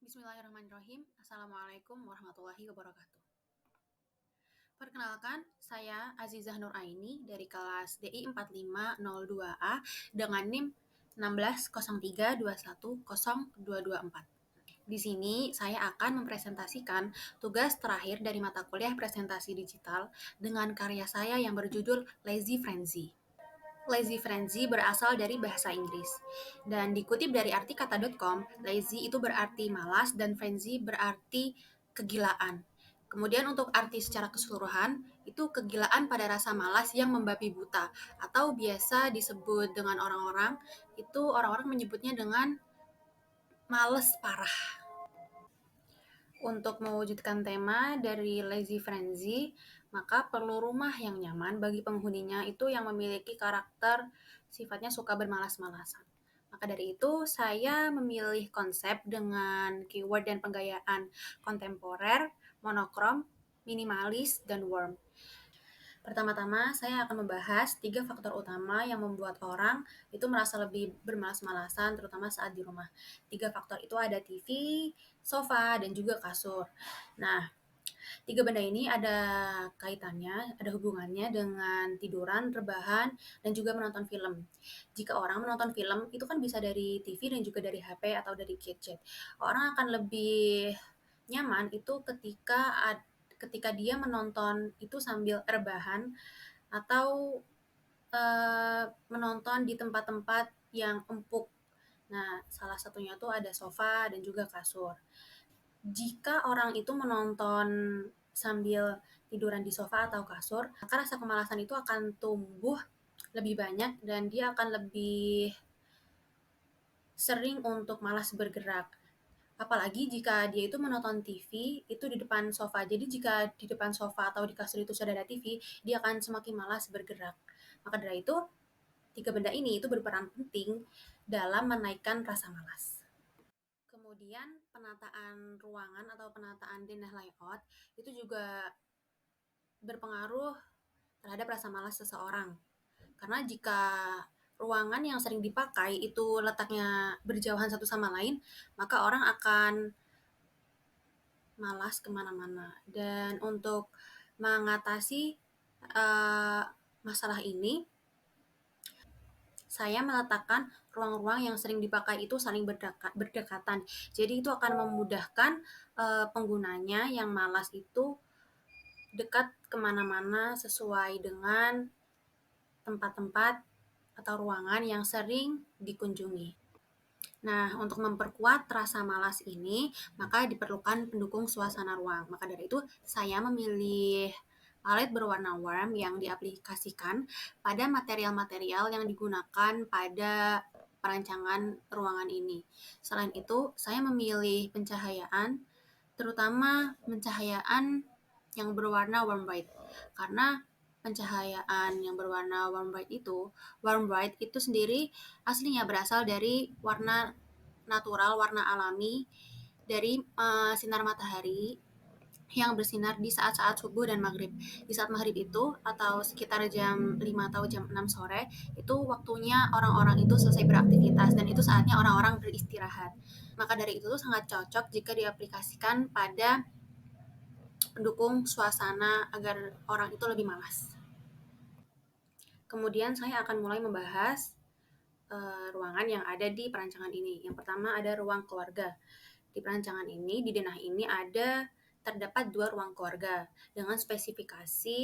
Bismillahirrahmanirrahim. Assalamualaikum warahmatullahi wabarakatuh. Perkenalkan, saya Azizah Nur Aini dari kelas DI 4502A dengan NIM 1603210224. Di sini saya akan mempresentasikan tugas terakhir dari mata kuliah presentasi digital dengan karya saya yang berjudul Lazy Frenzy. Lazy frenzy berasal dari bahasa Inggris. Dan dikutip dari arti kata.com, lazy itu berarti malas dan frenzy berarti kegilaan. Kemudian untuk arti secara keseluruhan, itu kegilaan pada rasa malas yang membabi buta, atau biasa disebut dengan orang-orang menyebutnya dengan males parah. Untuk mewujudkan tema dari Lazy Frenzy, maka perlu rumah yang nyaman bagi penghuninya itu yang memiliki karakter sifatnya suka bermalas-malasan. Maka dari itu, saya memilih konsep dengan keyword dan penggayaan kontemporer, monokrom, minimalis, dan warm. Pertama-tama, saya akan membahas 3 faktor utama yang membuat orang itu merasa lebih bermalas-malasan, terutama saat di rumah. 3 faktor itu ada TV, sofa, dan juga kasur. Nah, 3 benda ini ada kaitannya, ada hubungannya dengan tiduran, rebahan, dan juga menonton film. Jika orang menonton film, itu kan bisa dari TV dan juga dari HP atau dari gadget. Orang akan lebih nyaman itu ketika dia menonton itu sambil rebahan atau menonton di tempat-tempat yang empuk. Nah, salah satunya tuh ada sofa dan juga kasur. Jika orang itu menonton sambil tiduran di sofa atau kasur, maka rasa kemalasan itu akan tumbuh lebih banyak dan dia akan lebih sering untuk malas bergerak. Apalagi jika dia itu menonton TV itu di depan sofa. Jadi jika di depan sofa atau di kasur itu sudah ada TV, dia akan semakin malas bergerak. Maka dari itu, 3 benda ini itu berperan penting dalam menaikkan rasa malas. Kemudian penataan ruangan atau penataan denah layout itu juga berpengaruh terhadap rasa malas seseorang. Karena jika ruangan yang sering dipakai itu letaknya berjauhan satu sama lain, maka orang akan malas kemana-mana. Dan untuk mengatasi masalah ini, saya meletakkan ruang-ruang yang sering dipakai itu saling berdekatan. Jadi itu akan memudahkan penggunanya yang malas itu dekat kemana-mana sesuai dengan tempat-tempat atau ruangan yang sering dikunjungi. Nah, untuk memperkuat rasa malas ini, maka diperlukan pendukung suasana ruang. Maka dari itu, saya memilih palet berwarna warm yang diaplikasikan pada material-material yang digunakan pada perancangan ruangan ini. Selain itu, saya memilih pencahayaan, terutama pencahayaan yang berwarna warm white. Karena pencahayaan yang berwarna warm white itu sendiri aslinya berasal dari warna natural, warna alami dari sinar matahari yang bersinar di saat-saat subuh dan maghrib. Di saat maghrib itu atau sekitar jam 5 atau jam 6 sore itu waktunya orang-orang itu selesai beraktivitas dan itu saatnya orang-orang beristirahat. Maka dari itu sangat cocok jika diaplikasikan pada pendukung suasana agar orang itu lebih malas. Kemudian saya akan mulai membahas ruangan yang ada di perancangan ini. Yang pertama ada ruang keluarga. Di perancangan ini, di denah ini terdapat 2 ruang keluarga dengan spesifikasi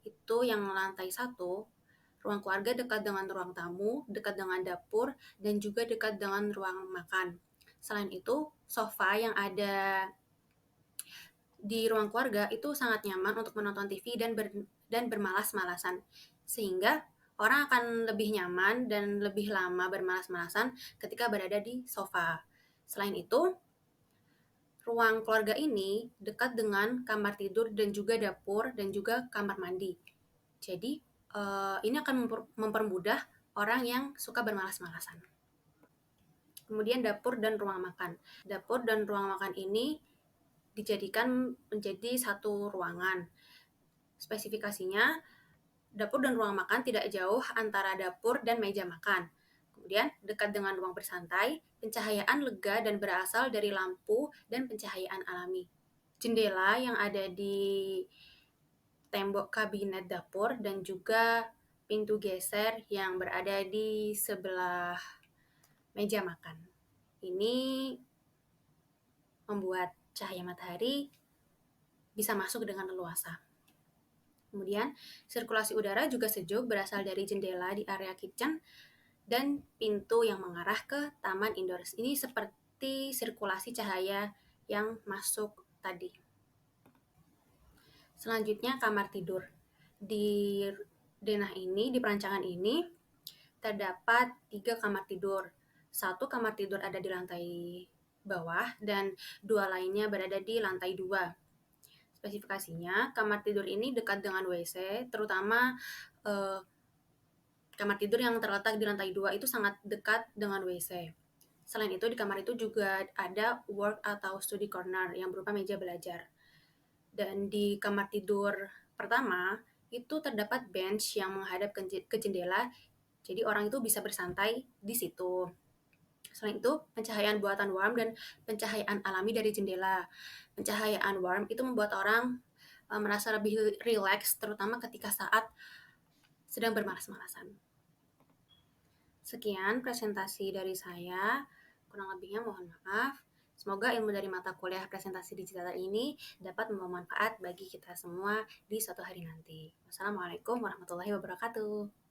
itu yang lantai 1, ruang keluarga dekat dengan ruang tamu, dekat dengan dapur, dan juga dekat dengan ruang makan. Selain itu, sofa yang ada di ruang keluarga itu sangat nyaman untuk menonton TV dan bermalas-malasan. Sehingga orang akan lebih nyaman dan lebih lama bermalas-malasan ketika berada di sofa. Selain itu, ruang keluarga ini dekat dengan kamar tidur dan juga dapur dan juga kamar mandi. Jadi, ini akan mempermudah orang yang suka bermalas-malasan. Kemudian dapur dan ruang makan. Dapur dan ruang makan ini dijadikan menjadi satu ruangan. Spesifikasinya, dapur dan ruang makan tidak jauh antara dapur dan meja makan. Kemudian, dekat dengan ruang bersantai, pencahayaan lega dan berasal dari lampu dan pencahayaan alami. Jendela yang ada di tembok kabinet dapur dan juga pintu geser yang berada di sebelah meja makan. Ini membuat cahaya matahari bisa masuk dengan leluasa. Kemudian, sirkulasi udara juga sejuk berasal dari jendela di area kitchen dan pintu yang mengarah ke taman indoor. Ini seperti sirkulasi cahaya yang masuk tadi. Selanjutnya, kamar tidur. Di denah ini, di perancangan ini, terdapat 3 kamar tidur. Satu kamar tidur ada di lantai bawah dan 2 lainnya berada di lantai 2. Spesifikasinya, kamar tidur ini dekat dengan WC, terutama kamar tidur yang terletak di lantai 2 itu sangat dekat dengan WC. Selain itu, di kamar itu juga ada work atau study corner yang berupa meja belajar. Dan di kamar tidur pertama, itu terdapat bench yang menghadap ke jendela, jadi orang itu bisa bersantai di situ. Selain itu, pencahayaan buatan warm dan pencahayaan alami dari jendela. Pencahayaan warm itu membuat orang merasa lebih rileks, terutama ketika saat sedang bermalas-malasan. Sekian presentasi dari saya. Kurang lebihnya mohon maaf. Semoga ilmu dari mata kuliah presentasi digital ini dapat membawa manfaat bagi kita semua di suatu hari nanti. Wassalamualaikum warahmatullahi wabarakatuh.